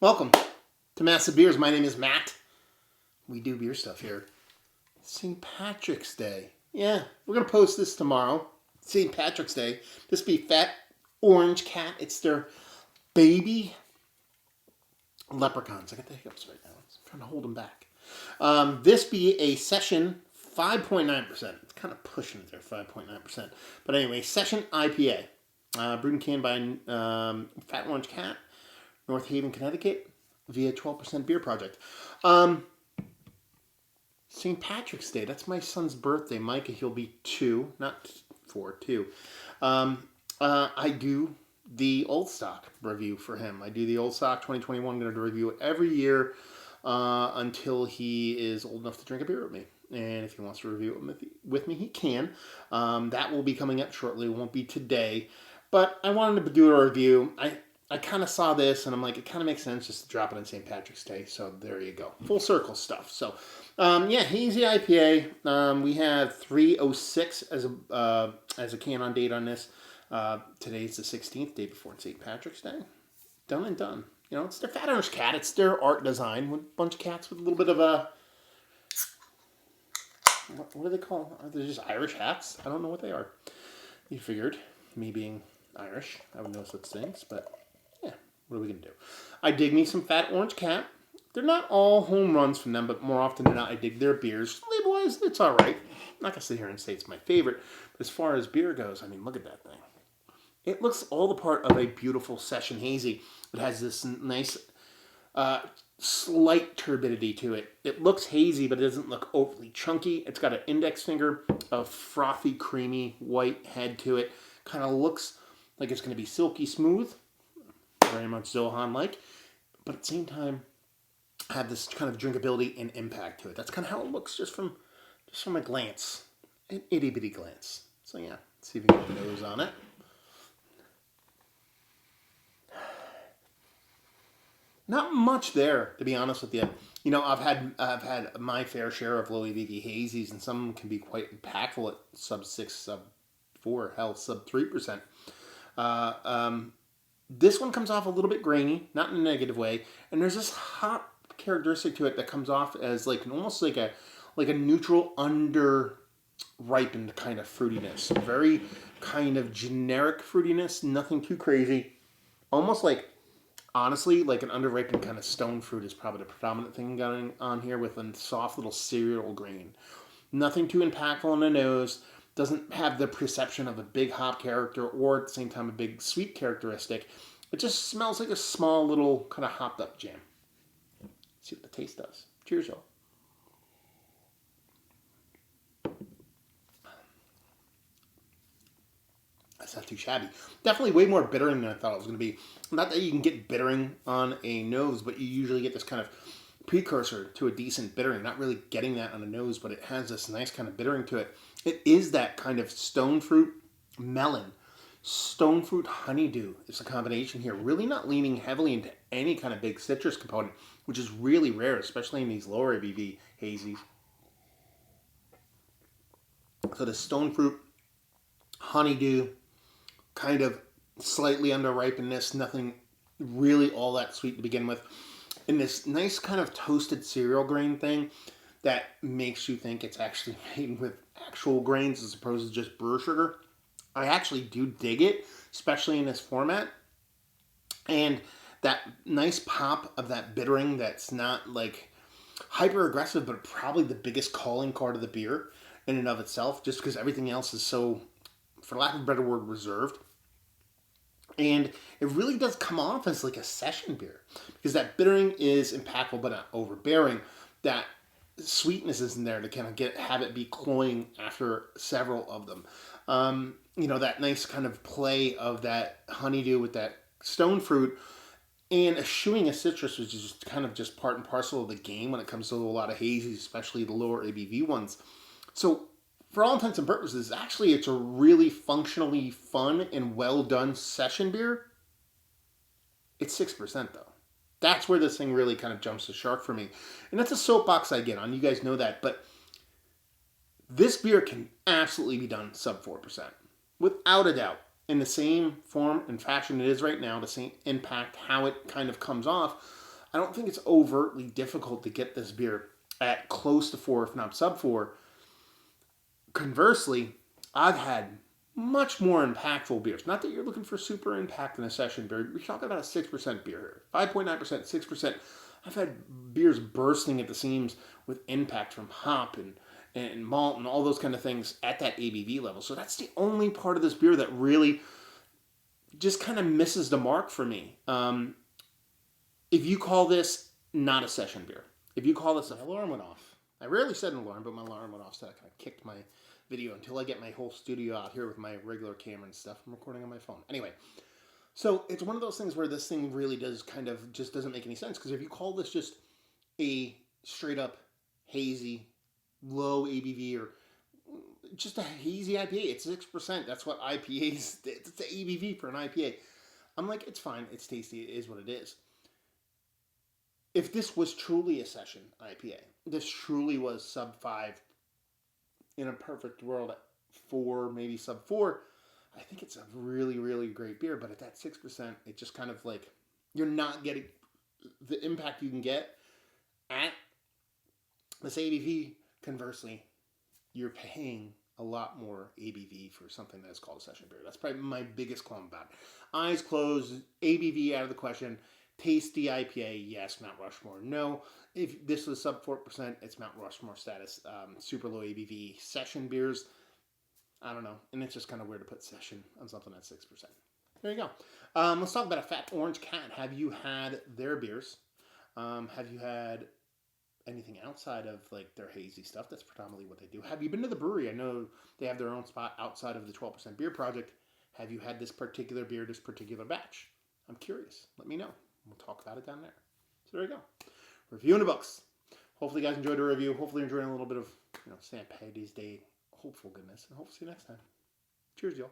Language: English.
Welcome to Massive Beers. My name is Matt. We do beer stuff here. St. Patrick's Day. Yeah, we're going to post this tomorrow. St. Patrick's Day. This be Fat Orange Cat. It's their baby Leprechauns. I got the hiccups right now. I'm trying to hold them back. This be a session 5.9%. It's kind of pushing it there, 5.9%. But anyway, session IPA. Brewed and canned by Fat Orange Cat, North Haven, Connecticut, via 12% Beer Project. St. Patrick's Day, that's my son's birthday. Micah, he'll be 2, not 4, 2. I do the Old Stock review for him. I do the Old Stock 2021. I'm going to review it every year until he is old enough to drink a beer with me. And if he wants to review it with me, he can. That will be coming up shortly. It won't be today. But I wanted to do a review. I kind of saw this, and I'm like, it kind of makes sense just to drop it on St. Patrick's Day. So there you go. Full circle stuff. So, Hazie IPA. We have 306 as a can-on date on this. Today's the 16th, day before St. Patrick's Day. Done and done. You know, it's their Fat Orange Cat. It's their art design with a bunch of cats with a little bit of a... What do they call? Are they just Irish hats? I don't know what they are. You figured, me being Irish, I would know such things, but... What are we going to do? I dig me some Fat Orange Cat. They're not all home runs from them, but more often than not, I dig their beers. Label-wise, it's all right. I'm not going to sit here and say it's my favorite. But as far as beer goes, I mean, look at that thing. It looks all the part of a beautiful session hazy. It has this nice, slight turbidity to it. It looks hazy, but it doesn't look overly chunky. It's got an index finger, a frothy, creamy, white head to it. Kind of looks like it's going to be silky smooth. Very much Zohan-like, but at the same time have this kind of drinkability and impact to it. That's kind of how it looks just from a glance, an itty bitty glance. So yeah, let's see if we can get the nose on it. Not much there, to be honest with you. You know, I've had my fair share of low ABV hazies, and some can be quite impactful at sub 6, sub 4, hell, sub 3%. This one comes off a little bit grainy, not in a negative way, and there's this hop characteristic to it that comes off as almost like a neutral under ripened kind of fruitiness. Very kind of generic fruitiness, nothing too crazy. Almost like, honestly, like an under ripened kind of stone fruit is probably the predominant thing going on here with a soft little cereal grain. Nothing too impactful on the nose. Doesn't have the perception of a big hop character or at the same time a big sweet characteristic. It just smells like a small little kind of hopped up jam. Let's see what the taste does. Cheers, y'all. That's not too shabby. Definitely way more bittering than I thought it was going to be. Not that you can get bittering on a nose, but you usually get this kind of precursor to a decent bittering. Not really getting that on the nose, but it has this nice kind of bittering to it. It is that kind of stone fruit melon. Stone fruit honeydew is a combination here. Really not leaning heavily into any kind of big citrus component, which is really rare, especially in these lower ABV hazies. So the stone fruit honeydew, kind of slightly under ripeness, nothing really all that sweet to begin with. And this nice kind of toasted cereal grain thing that makes you think it's actually made with actual grains as opposed to just brewer sugar. I actually do dig it, especially in this format. And that nice pop of that bittering that's not like hyper aggressive, but probably the biggest calling card of the beer in and of itself, just because everything else is so, for lack of a better word, reserved. And it really does come off as like a session beer because that bittering is impactful but not overbearing. That sweetness is in there to kind of have it be cloying after several of them. That nice kind of play of that honeydew with that stone fruit and eschewing a citrus, which is just kind of just part and parcel of the game when it comes to a lot of hazies, especially the lower ABV ones. So for all intents and purposes, actually it's a really functionally fun and well done session beer. It's 6% though. That's where this thing really kind of jumps the shark for me. And that's a soapbox I get on. You guys know that. But this beer can absolutely be done sub 4%. Without a doubt. In the same form and fashion it is right now. The same impact, how it kind of comes off. I don't think it's overtly difficult to get this beer at close to 4, if not sub 4. Conversely, I've had much more impactful beers. Not that you're looking for super impact in a session beer. We're talking about a 6% beer here. 5.9%, 6%. I've had beers bursting at the seams with impact from hop and malt and all those kind of things at that ABV level. So that's the only part of this beer that really just kind of misses the mark for me. If you call this not a session beer, if you call this, my alarm went off. I rarely said an alarm, but my alarm went off, so I kind of kicked my video until I get my whole studio out here with my regular camera and stuff. I'm recording on my phone. Anyway, so it's one of those things where this thing really does kind of just doesn't make any sense, because if you call this just a straight up hazy, low ABV, or just a hazy IPA, it's 6%. That's what IPAs, it's the ABV for an IPA. I'm like, it's fine, it's tasty, it is what it is. If this was truly a session IPA, this truly was sub 5 in a perfect world at 4, maybe sub 4, I think it's a really, really great beer. But at that 6%, it just kind of like, you're not getting the impact you can get at this ABV. Conversely, you're paying a lot more ABV for something that is called a session beer. That's probably my biggest qualm about it. Eyes closed, ABV out of the question. Tasty IPA, yes. Mount Rushmore, no. If this was sub 4%, it's Mount Rushmore status. Super low ABV session beers, I don't know. And it's just kind of weird to put session on something at 6%. There you go. Let's talk about a Fat Orange Cat. Have you had their beers? Have you had anything outside of like their hazy stuff? That's predominantly what they do. Have you been to the brewery? I know they have their own spot outside of the 12% Beer Project. Have you had this particular beer, this particular batch? I'm curious. Let me know. We'll talk about it down there. So there you go. Reviewing the books. Hopefully you guys enjoyed the review. Hopefully you're enjoying a little bit of, St. Patty's Day hopeful goodness. And hope to see you next time. Cheers, y'all.